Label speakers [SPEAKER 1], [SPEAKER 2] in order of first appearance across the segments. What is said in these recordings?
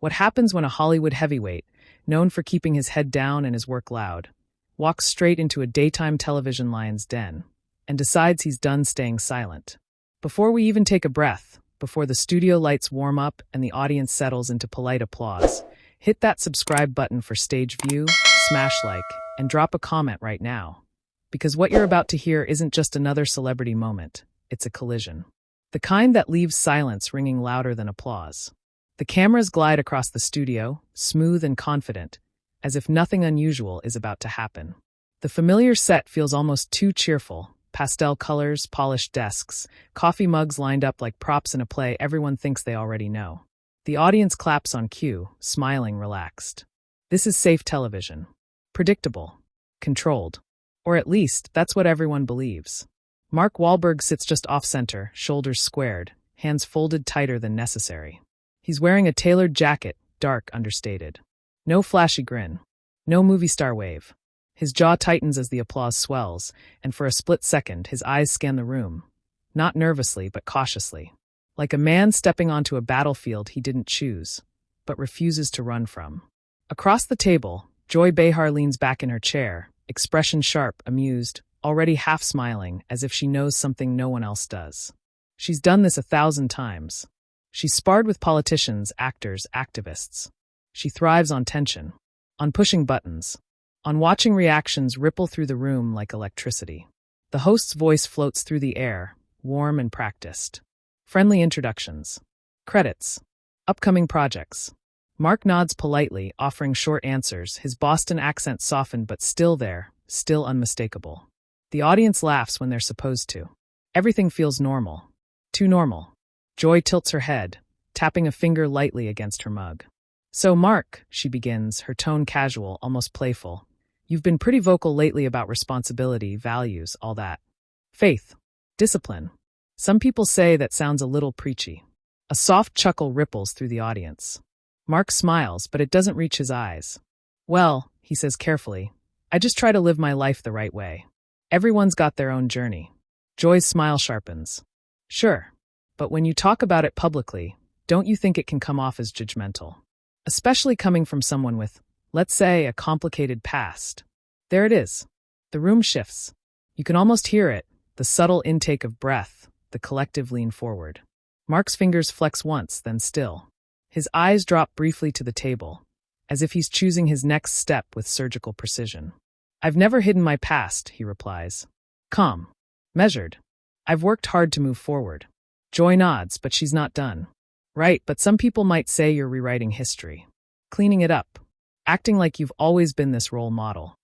[SPEAKER 1] What happens when a Hollywood heavyweight, known for keeping his head down and his work loud, walks straight into a daytime television lion's den and decides he's done staying silent? Before we even take a breath, before the studio lights warm up and the audience settles into polite applause, hit that subscribe button for stage view, smash like, and drop a comment right now. Because what you're about to hear isn't just another celebrity moment, it's a collision. The kind that leaves silence ringing louder than applause. The cameras glide across the studio, smooth and confident, as if nothing unusual is about to happen. The familiar set feels almost too cheerful. Pastel colors, polished desks, coffee mugs lined up like props in a play everyone thinks they already know. The audience claps on cue, smiling, relaxed. This is safe television. Predictable. Controlled. Or at least, that's what everyone believes. Mark Wahlberg sits just off-center, shoulders squared, hands folded tighter than necessary. He's wearing a tailored jacket, dark, understated. No flashy grin. No movie star wave. His jaw tightens as the applause swells, and for a split second, his eyes scan the room. Not nervously, but cautiously. Like a man stepping onto a battlefield he didn't choose, but refuses to run from. Across the table, Joy Behar leans back in her chair, expression sharp, amused, already half smiling, as if she knows something no one else does. She's done this 1,000 times. She's sparred with politicians, actors, activists. She thrives on tension, on pushing buttons, on watching reactions ripple through the room like electricity. The host's voice floats through the air, warm and practiced. Friendly introductions. Credits. Upcoming projects. Mark nods politely, offering short answers, his Boston accent softened but still there, still unmistakable. The audience laughs when they're supposed to. Everything feels normal. Too normal. Joy tilts her head, tapping a finger lightly against her mug. "So, Mark," she begins, her tone casual, almost playful, "you've been pretty vocal lately about responsibility, values, all that. Faith. Discipline. Some people say that sounds a little preachy." A soft chuckle ripples through the audience. Mark smiles, but it doesn't reach his eyes. "Well," he says carefully, "I just try to live my life the right way. Everyone's got their own journey." Joy's smile sharpens. "Sure. But when you talk about it publicly, don't you think it can come off as judgmental? Especially coming from someone with, let's say, a complicated past." There it is. The room shifts. You can almost hear it, the subtle intake of breath, the collective lean forward. Mark's fingers flex once, then still. His eyes drop briefly to the table, as if he's choosing his next step with surgical precision. "I've never hidden my past," he replies. Calm. Measured. "I've worked hard to move forward." Joy nods, but she's not done. "Right, but some people might say you're rewriting history. Cleaning it up. Acting like you've always been this role model."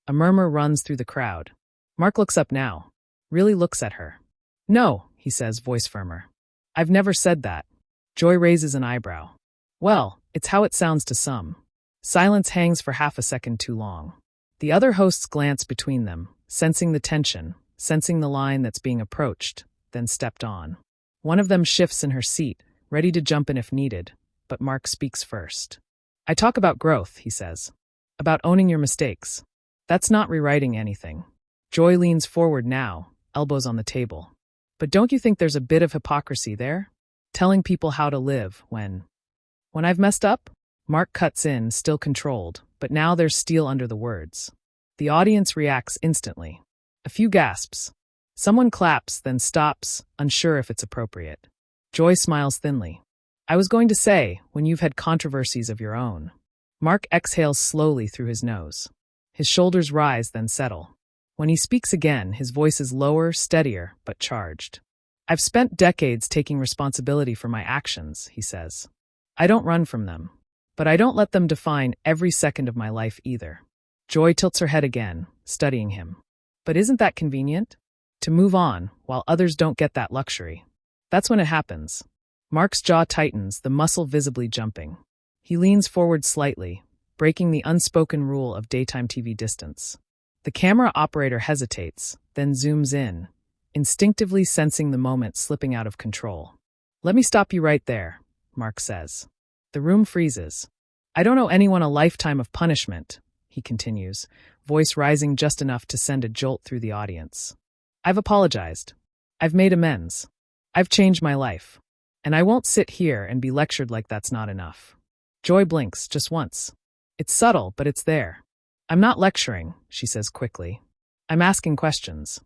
[SPEAKER 1] A murmur runs through the crowd. Mark looks up now. Really looks at her. "No," he says, voice firmer. "I've never said that." Joy raises an eyebrow. "Well, it's how it sounds to some." Silence hangs for half a second too long. The other hosts glance between them, sensing the tension, sensing the line that's being approached, then stepped on. One of them shifts in her seat, ready to jump in if needed, but Mark speaks first. "I talk about growth," he says. "About owning your mistakes. That's not rewriting anything." Joy leans forward now, elbows on the table. "But don't you think there's a bit of hypocrisy there? Telling people how to live when I've messed up?" Mark cuts in, still controlled, but now there's steel under the words. The audience reacts instantly. A few gasps. Someone claps, then stops, unsure if it's appropriate. Joy smiles thinly. "I was going to say, when you've had controversies of your own." Mark exhales slowly through his nose. His shoulders rise, then settle. When he speaks again, his voice is lower, steadier, but charged. "I've spent decades taking responsibility for my actions," he says. "I don't run from them. But I don't let them define every second of my life either." Joy tilts her head again, studying him. "But isn't that convenient? To move on, while others don't get that luxury. That's when it happens." Mark's jaw tightens, the muscle visibly jumping. He leans forward slightly, breaking the unspoken rule of daytime TV distance. The camera operator hesitates, then zooms in, instinctively sensing the moment slipping out of control. "Let me stop you right there," Mark says. The room freezes. "I don't owe anyone a lifetime of punishment," he continues, voice rising just enough to send a jolt through the audience. "I've apologized. I've made amends. I've changed my life. And I won't sit here and be lectured like that's not enough." Joy blinks, just once. It's subtle, but it's there. I'm not lecturing, she says quickly. I'm asking questions.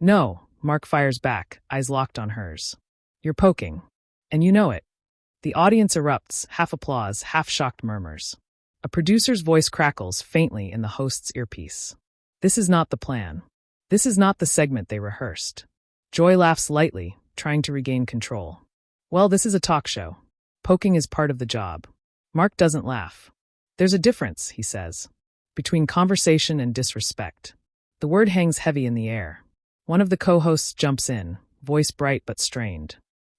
[SPEAKER 1] No, Mark fires back, eyes locked on hers. You're poking. And you know it. The audience erupts, half applause, half shocked murmurs. A producer's voice crackles faintly in the host's earpiece. This is not the plan. This is not the segment they rehearsed. Joy laughs lightly, trying to regain control. Well, this is a talk show. Poking is part of the job. Mark doesn't laugh. There's a difference, he says, between conversation and disrespect. The word hangs heavy in the air. One of the co-hosts jumps in, voice bright but strained.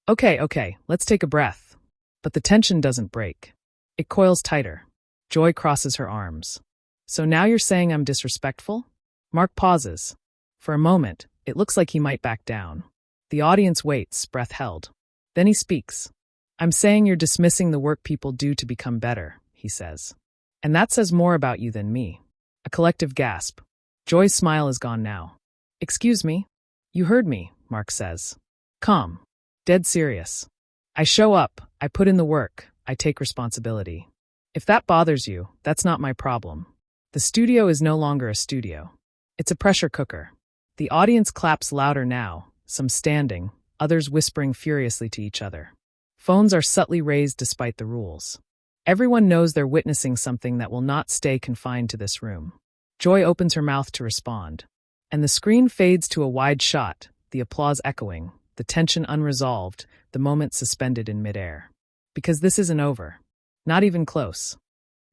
[SPEAKER 1] Okay, let's take a breath. But the tension doesn't break. It coils tighter. Joy crosses her arms. So now you're saying I'm disrespectful? Mark pauses. For a moment, it looks like he might back down. The audience waits, breath held. Then he speaks. I'm saying you're dismissing the work people do to become better, he says. And that says more about you than me. A collective gasp. Joy's smile is gone now. Excuse me? You heard me, Mark says. Calm. Dead serious. I show up, I put in the work, I take responsibility. If that bothers you, that's not my problem. The studio is no longer a studio. It's a pressure cooker. The audience claps louder now, some standing, others whispering furiously to each other. Phones are subtly raised despite the rules. Everyone knows they're witnessing something that will not stay confined to this room. Joy opens her mouth to respond. And the screen fades to a wide shot, the applause echoing, the tension unresolved, the moment suspended in midair. Because this isn't over. Not even close.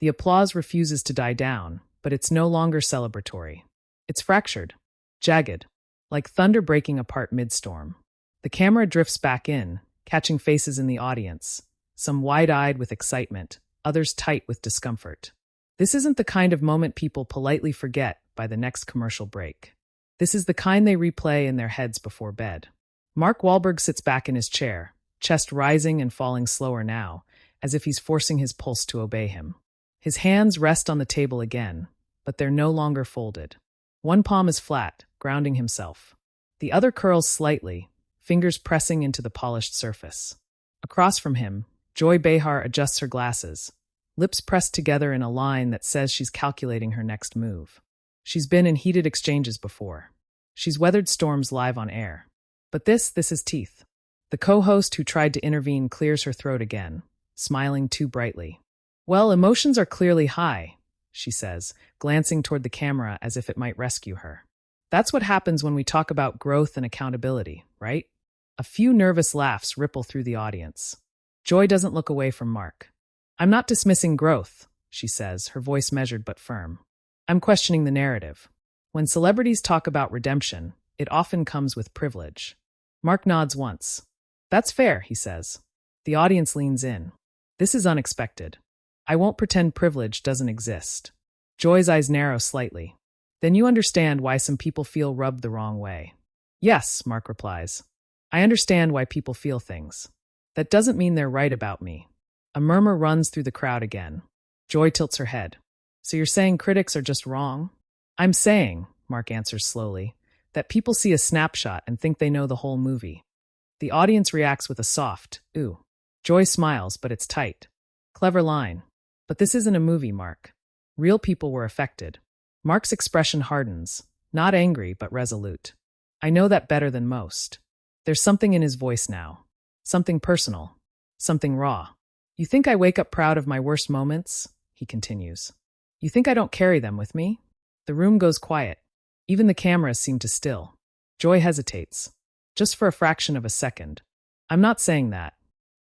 [SPEAKER 1] The applause refuses to die down, but it's no longer celebratory. It's fractured, jagged, like thunder breaking apart mid-storm. The camera drifts back in, catching faces in the audience, some wide-eyed with excitement, others tight with discomfort. This isn't the kind of moment people politely forget by the next commercial break. This is the kind they replay in their heads before bed. Mark Wahlberg sits back in his chair, chest rising and falling slower now, as if he's forcing his pulse to obey him. His hands rest on the table again, but they're no longer folded. One palm is flat, grounding himself. The other curls slightly, fingers pressing into the polished surface. Across from him, Joy Behar adjusts her glasses, lips pressed together in a line that says she's calculating her next move. She's been in heated exchanges before. She's weathered storms live on air. But this is teeth. The co-host who tried to intervene clears her throat again, smiling too brightly. Well, emotions are clearly high, she says, glancing toward the camera as if it might rescue her. That's what happens when we talk about growth and accountability, right? A few nervous laughs ripple through the audience. Joy doesn't look away from Mark. I'm not dismissing growth, she says, her voice measured but firm. I'm questioning the narrative. When celebrities talk about redemption, it often comes with privilege. Mark nods once. That's fair, he says. The audience leans in. This is unexpected. I won't pretend privilege doesn't exist. Joy's eyes narrow slightly. Then you understand why some people feel rubbed the wrong way. Yes, Mark replies. I understand why people feel things. That doesn't mean they're right about me. A murmur runs through the crowd again. Joy tilts her head. So you're saying critics are just wrong? I'm saying, Mark answers slowly, that people see a snapshot and think they know the whole movie. The audience reacts with a soft, ooh. Joy smiles, but it's tight. Clever line. But this isn't a movie, Mark. Real people were affected. Mark's expression hardens, not angry, but resolute. I know that better than most. There's something in his voice now. Something personal. Something raw. You think I wake up proud of my worst moments? He continues. You think I don't carry them with me? The room goes quiet. Even the cameras seem to still. Joy hesitates. Just for a fraction of a second. I'm not saying that.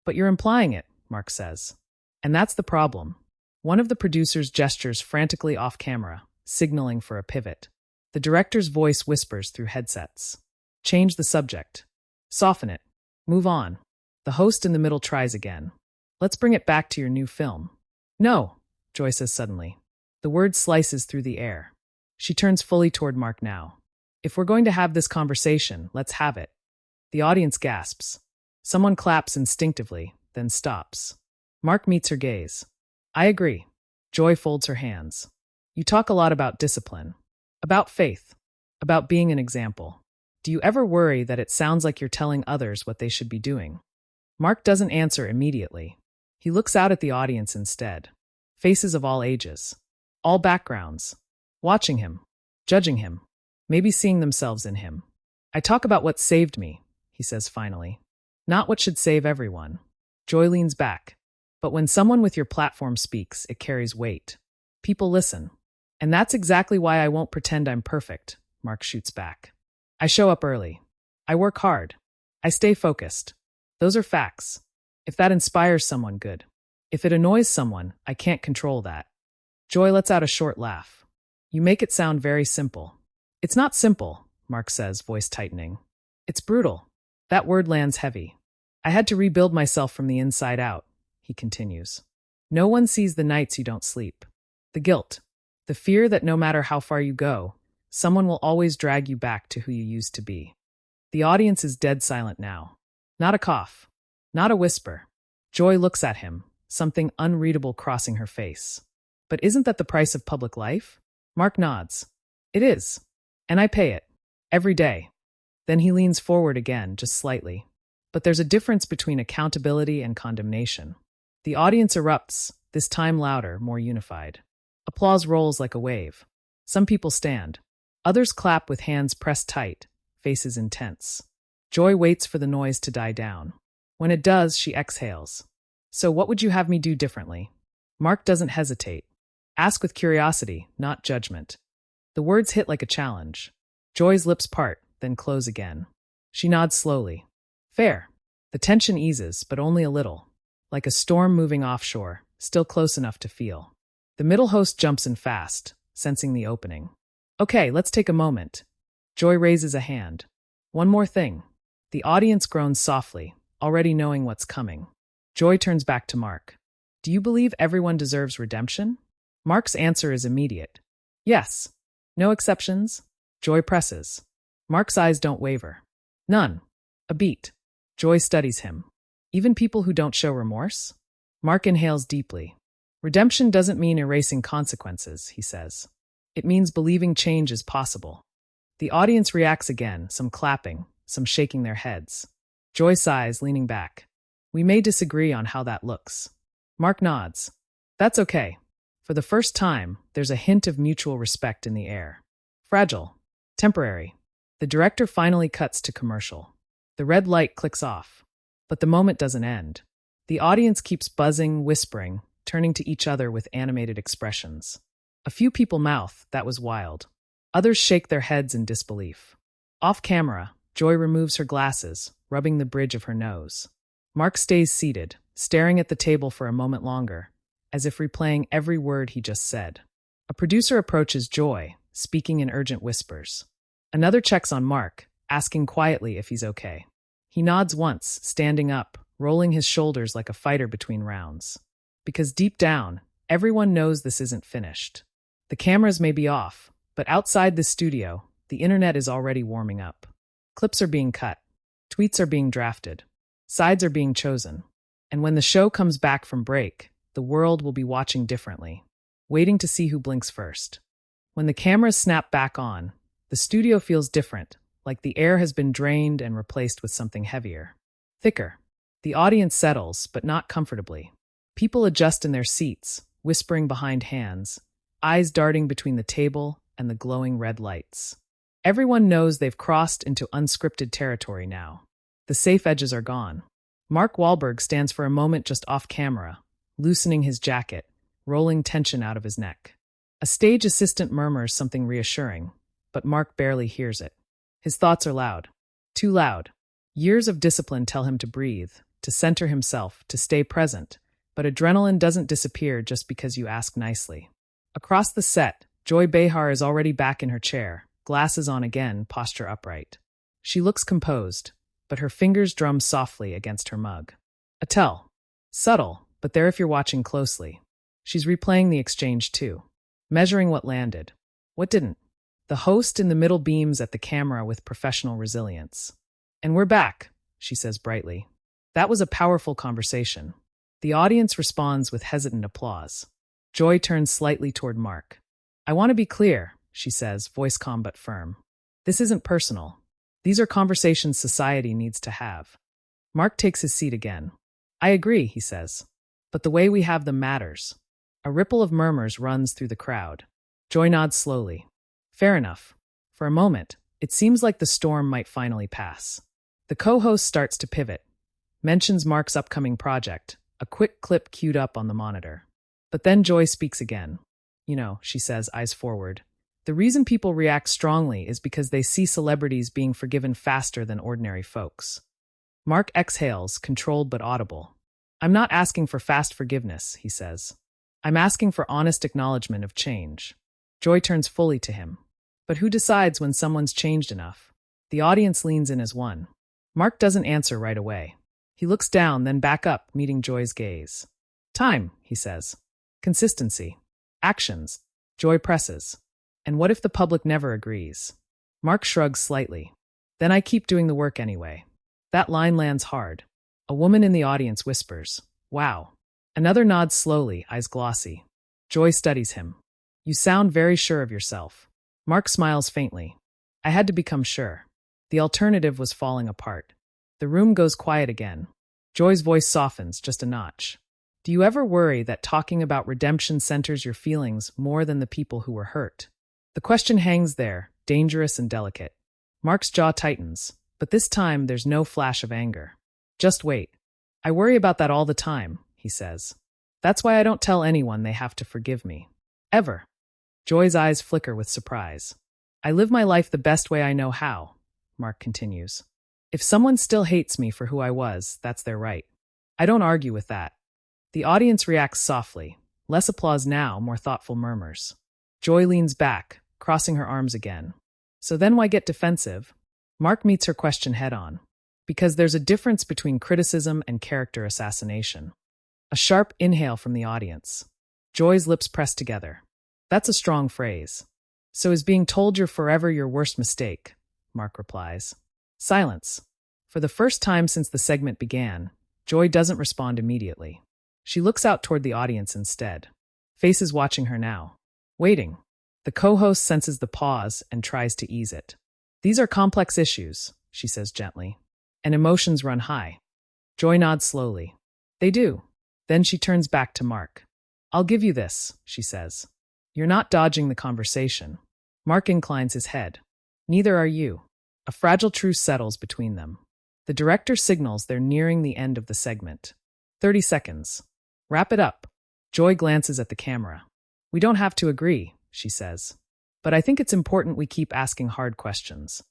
[SPEAKER 1] But you're implying it, Mark says. And that's the problem. One of the producers gestures frantically off camera, signaling for a pivot. The director's voice whispers through headsets. Change the subject. Soften it. Move on. The host in the middle tries again. Let's bring it back to your new film. No, Joy says suddenly. The word slices through the air. She turns fully toward Mark now. If we're going to have this conversation, let's have it. The audience gasps. Someone claps instinctively, then stops. Mark meets her gaze. I agree. Joy folds her hands. You talk a lot about discipline, about faith, about being an example. Do you ever worry that it sounds like you're telling others what they should be doing? Mark doesn't answer immediately. He looks out at the audience instead. Faces of all ages. All backgrounds. Watching him. Judging him. Maybe seeing themselves in him. I talk about what saved me, he says finally. Not what should save everyone. Joy leans back. But when someone with your platform speaks, it carries weight. People listen. And that's exactly why I won't pretend I'm perfect, Mark shoots back. I show up early. I work hard. I stay focused. Those are facts. If that inspires someone, good. If it annoys someone, I can't control that. Joy lets out a short laugh. You make it sound very simple. It's not simple, Mark says, voice tightening. It's brutal. That word lands heavy. I had to rebuild myself from the inside out, he continues. No one sees the nights you don't sleep. The guilt. The fear that no matter how far you go, someone will always drag you back to who you used to be. The audience is dead silent now. Not a cough. Not a whisper. Joy looks at him, something unreadable crossing her face. But isn't that the price of public life? Mark nods. It is. And I pay it. Every day. Then he leans forward again, just slightly. But there's a difference between accountability and condemnation. The audience erupts, this time louder, more unified. Applause rolls like a wave. Some people stand. Others clap with hands pressed tight, faces intense. Joy waits for the noise to die down. When it does, she exhales. So what would you have me do differently? Mark doesn't hesitate. Ask with curiosity, not judgment. The words hit like a challenge. Joy's lips part, then close again. She nods slowly. Fair. The tension eases, but only a little. Like a storm moving offshore, still close enough to feel. The middle host jumps in fast, sensing the opening. Okay, let's take a moment. Joy raises a hand. One more thing. The audience groans softly, already knowing what's coming. Joy turns back to Mark. Do you believe everyone deserves redemption? Mark's answer is immediate. Yes. No exceptions. Joy presses. Mark's eyes don't waver. None. A beat. Joy studies him. Even people who don't show remorse? Mark inhales deeply. Redemption doesn't mean erasing consequences, he says. It means believing change is possible. The audience reacts again, some clapping, some shaking their heads. Joy sighs, leaning back. We may disagree on how that looks. Mark nods. That's okay. For the first time, there's a hint of mutual respect in the air. Fragile. Temporary. The director finally cuts to commercial. The red light clicks off. But the moment doesn't end. The audience keeps buzzing, whispering, turning to each other with animated expressions. A few people mouth, that was wild. Others shake their heads in disbelief. Off camera, Joy removes her glasses, rubbing the bridge of her nose. Mark stays seated, staring at the table for a moment longer, as if replaying every word he just said. A producer approaches Joy, speaking in urgent whispers. Another checks on Mark, asking quietly if he's okay. He nods once, standing up, rolling his shoulders like a fighter between rounds. Because deep down, everyone knows this isn't finished. The cameras may be off, but outside the studio, the internet is already warming up. Clips are being cut. Tweets are being drafted. Sides are being chosen. And when the show comes back from break, the world will be watching differently, waiting to see who blinks first. When the cameras snap back on, the studio feels different, like the air has been drained and replaced with something heavier. Thicker. The audience settles, but not comfortably. People adjust in their seats, whispering behind hands, eyes darting between the table and the glowing red lights. Everyone knows they've crossed into unscripted territory now. The safe edges are gone. Mark Wahlberg stands for a moment just off camera, loosening his jacket, rolling tension out of his neck. A stage assistant murmurs something reassuring, but Mark barely hears it. His thoughts are loud. Too loud. Years of discipline tell him to breathe, to center himself, to stay present, but adrenaline doesn't disappear just because you ask nicely. Across the set, Joy Behar is already back in her chair, glasses on again, posture upright. She looks composed, but her fingers drum softly against her mug. A tell. Subtle, but there if you're watching closely. She's replaying the exchange too, measuring what landed, what didn't. The host in the middle beams at the camera with professional resilience. And we're back, she says brightly. That was a powerful conversation. The audience responds with hesitant applause. Joy turns slightly toward Mark. I want to be clear, she says, voice calm but firm. This isn't personal. These are conversations society needs to have. Mark takes his seat again. I agree, he says. but the way we have them matters. A ripple of murmurs runs through the crowd. Joy nods slowly. Fair enough. For a moment, it seems like the storm might finally pass. The co-host starts to pivot, mentions Mark's upcoming project, a quick clip queued up on the monitor. But then Joy speaks again. You know, she says, eyes forward. The reason people react strongly is because they see celebrities being forgiven faster than ordinary folks. Mark exhales, controlled but audible. I'm not asking for fast forgiveness, he says. I'm asking for honest acknowledgement of change. Joy turns fully to him. But who decides when someone's changed enough? The audience leans in as one. Mark doesn't answer right away. He looks down, then back up, meeting Joy's gaze. Time, he says. Consistency. Actions. Joy presses. And what if the public never agrees? Mark shrugs slightly. Then I keep doing the work anyway. That line lands hard. A woman in the audience whispers, Wow. Another nods slowly, eyes glossy. Joy studies him. You sound very sure of yourself. Mark smiles faintly. I had to become sure. The alternative was falling apart. The room goes quiet again. Joy's voice softens just a notch. Do you ever worry that talking about redemption centers your feelings more than the people who were hurt? The question hangs there, dangerous and delicate. Mark's jaw tightens, but this time there's no flash of anger. Just wait. I worry about that all the time, he says. That's why I don't tell anyone they have to forgive me. Ever. Joy's eyes flicker with surprise. I live my life the best way I know how, Mark continues. If someone still hates me for who I was, that's their right. I don't argue with that. The audience reacts softly. Less applause now, more thoughtful murmurs. Joy leans back, crossing her arms again. So then why get defensive? Mark meets her question head-on. Because there's a difference between criticism and character assassination. A sharp inhale from the audience. Joy's lips press together. That's a strong phrase. So is being told you're forever your worst mistake, Mark replies. Silence. For the first time since the segment began, Joy doesn't respond immediately. She looks out toward the audience instead. Faces watching her now. Waiting. The co-host senses the pause and tries to ease it. These are complex issues, she says gently. And emotions run high. Joy nods slowly. They do. Then she turns back to Mark. I'll give you this, she says. You're not dodging the conversation. Mark inclines his head. Neither are you. A fragile truce settles between them. The director signals they're nearing the end of the segment. 30 seconds. Wrap it up. Joy glances at the camera. We don't have to agree, she says. But I think it's important we keep asking hard questions.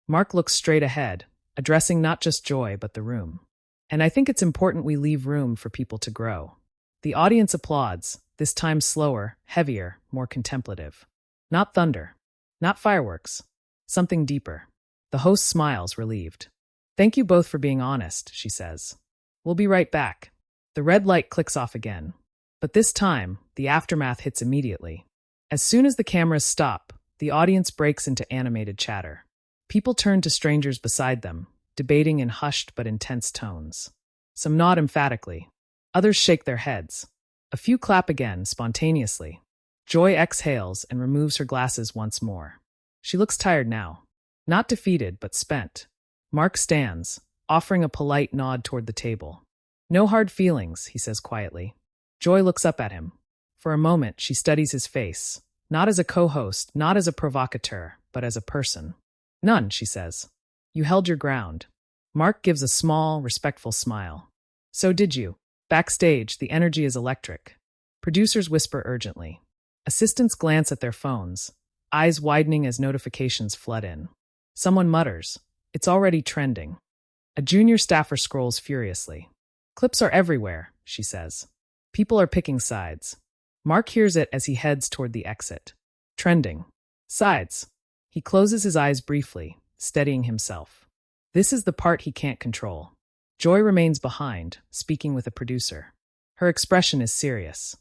[SPEAKER 1] Mark looks straight ahead, addressing not just Joy but the room. And I think it's important we leave room for people to grow. The audience applauds, this time slower, heavier, more contemplative. Not thunder. Not fireworks. Something deeper. The host smiles, relieved. Thank you both for being honest, she says. We'll be right back. The red light clicks off again. But this time, the aftermath hits immediately. As soon as the cameras stop, the audience breaks into animated chatter. People turn to strangers beside them, debating in hushed but intense tones. Some nod emphatically. Others shake their heads. A few clap again, spontaneously. Joy exhales and removes her glasses once more. She looks tired now. Not defeated, but spent. Mark stands, offering a polite nod toward the table. No hard feelings, he says quietly. Joy looks up at him. For a moment, she studies his face. Not as a co-host, not as a provocateur, but as a person. None, she says. You held your ground. Mark gives a small, respectful smile. So did you. Backstage, the energy is electric. Producers whisper urgently. Assistants glance at their phones, eyes widening as notifications flood in. Someone mutters, "It's already trending." A junior staffer scrolls furiously. "Clips are everywhere," she says. People are picking sides. Mark hears it as he heads toward the exit. Trending. Sides. He closes his eyes briefly, steadying himself. This is the part he can't control. Joy remains behind, speaking with a producer. Her expression is serious.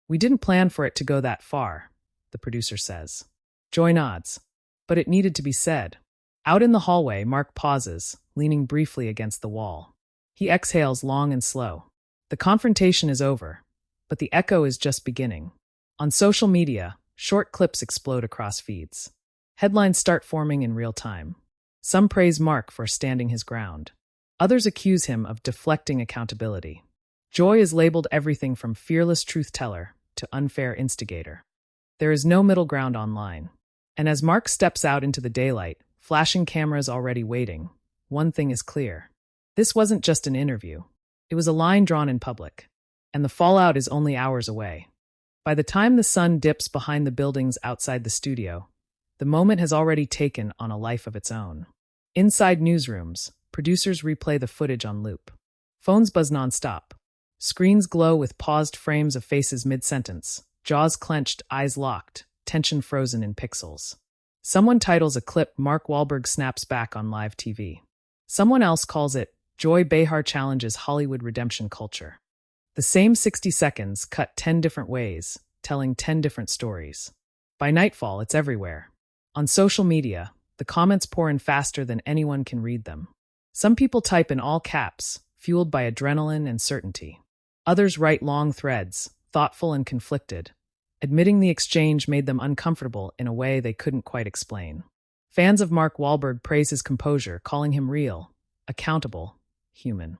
[SPEAKER 1] "We didn't plan for it to go that far," the producer says. Joy nods. But it needed to be said. Out in the hallway, Mark pauses, leaning briefly against the wall. He exhales long and slow. The confrontation is over, but the echo is just beginning. On social media, short clips explode across feeds. Headlines start forming in real time. Some praise Mark for standing his ground. Others accuse him of deflecting accountability. Joy is labeled everything from fearless truth teller to unfair instigator. There is no middle ground online. And as Mark steps out into the daylight, flashing cameras already waiting, one thing is clear. This wasn't just an interview. It was a line drawn in public. And the fallout is only hours away. By the time the sun dips behind the buildings outside the studio, the moment has already taken on a life of its own. Inside newsrooms, producers replay the footage on loop. Phones buzz nonstop. Screens glow with paused frames of faces mid-sentence, jaws clenched, eyes locked, tension frozen in pixels. Someone titles a clip Mark Wahlberg snaps back on live TV. Someone else calls it Joy Behar challenges Hollywood redemption culture. The same 60 seconds cut 10 different ways, telling 10 different stories. By nightfall, it's everywhere. On social media, the comments pour in faster than anyone can read them. Some people type in all caps, fueled by adrenaline and certainty. Others write long threads, thoughtful and conflicted, admitting the exchange made them uncomfortable in a way they couldn't quite explain. Fans of Mark Wahlberg praise his composure, calling him real, accountable, human.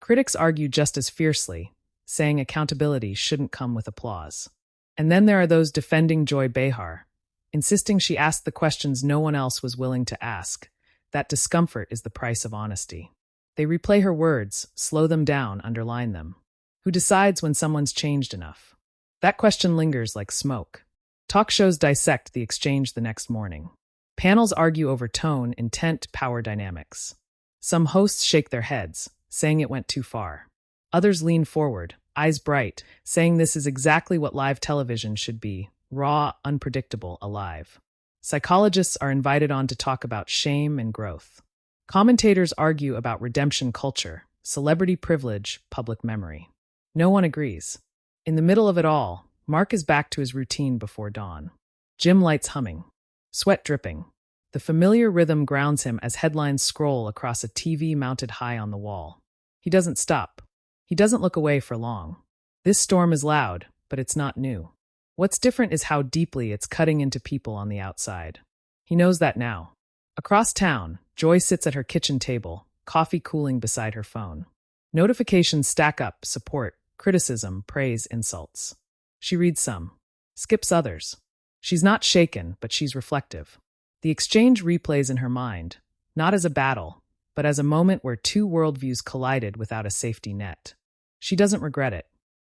[SPEAKER 1] Critics argue just as fiercely, saying accountability shouldn't come with applause. And then there are those defending Joy Behar, insisting she asked the questions no one else was willing to ask. That discomfort is the price of honesty. They replay her words, slow them down, underline them. Who decides when someone's changed enough? That question lingers like smoke. Talk shows dissect the exchange the next morning. Panels argue over tone, intent, power dynamics. Some hosts shake their heads, saying it went too far. Others lean forward, eyes bright, saying this is exactly what live television should be, raw, unpredictable, alive. Psychologists are invited on to talk about shame and growth. Commentators argue about redemption culture, celebrity privilege, public memory. No one agrees. In the middle of it all, Mark is back to his routine before dawn. Gym lights humming. Sweat dripping. The familiar rhythm grounds him as headlines scroll across a TV mounted high on the wall. He doesn't stop. He doesn't look away for long. This storm is loud, but it's not new. What's different is how deeply it's cutting into people on the outside. He knows that now. Across town, Joy sits at her kitchen table, coffee cooling beside her phone. Notifications stack up, support, criticism, praise, insults. She reads some, skips others. She's not shaken, but she's reflective. The exchange replays in her mind, not as a battle, but as a moment where two worldviews collided without a safety net. She doesn't regret it,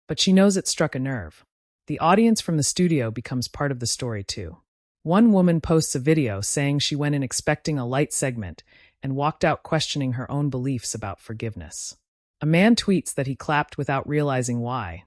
[SPEAKER 1] but she knows it struck a nerve. The audience from the studio becomes part of the story too. One woman posts a video saying she went in expecting a light segment and walked out questioning her own beliefs about forgiveness. A man tweets that he clapped without realizing why,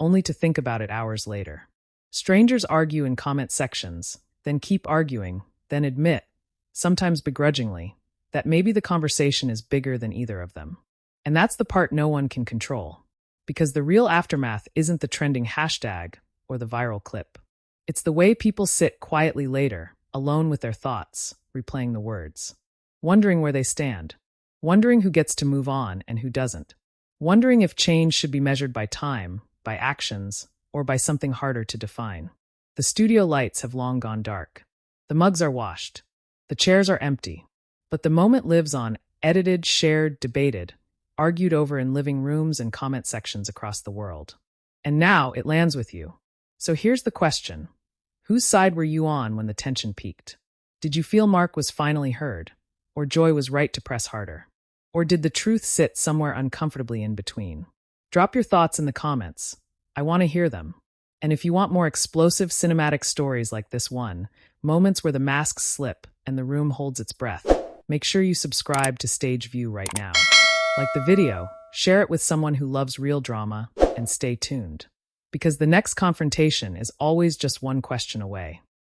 [SPEAKER 1] only to think about it hours later. Strangers argue in comment sections, then keep arguing, then admit, sometimes begrudgingly, that maybe the conversation is bigger than either of them. And that's the part no one can control, because the real aftermath isn't the trending hashtag or the viral clip. It's the way people sit quietly later, alone with their thoughts, replaying the words, wondering where they stand, wondering who gets to move on and who doesn't, wondering if change should be measured by time, by actions, or by something harder to define. The studio lights have long gone dark. The mugs are washed. The chairs are empty. But the moment lives on, edited, shared, debated, argued over in living rooms and comment sections across the world. And now it lands with you. So here's the question. Whose side were you on when the tension peaked? Did you feel Mark was finally heard? Or Joy was right to press harder? Or did the truth sit somewhere uncomfortably in between? Drop your thoughts in the comments. I want to hear them. And if you want more explosive cinematic stories like this one, moments where the masks slip and the room holds its breath, make sure you subscribe to Stage View right now. Like the video, share it with someone who loves real drama, and stay tuned. Because the next confrontation is always just one question away.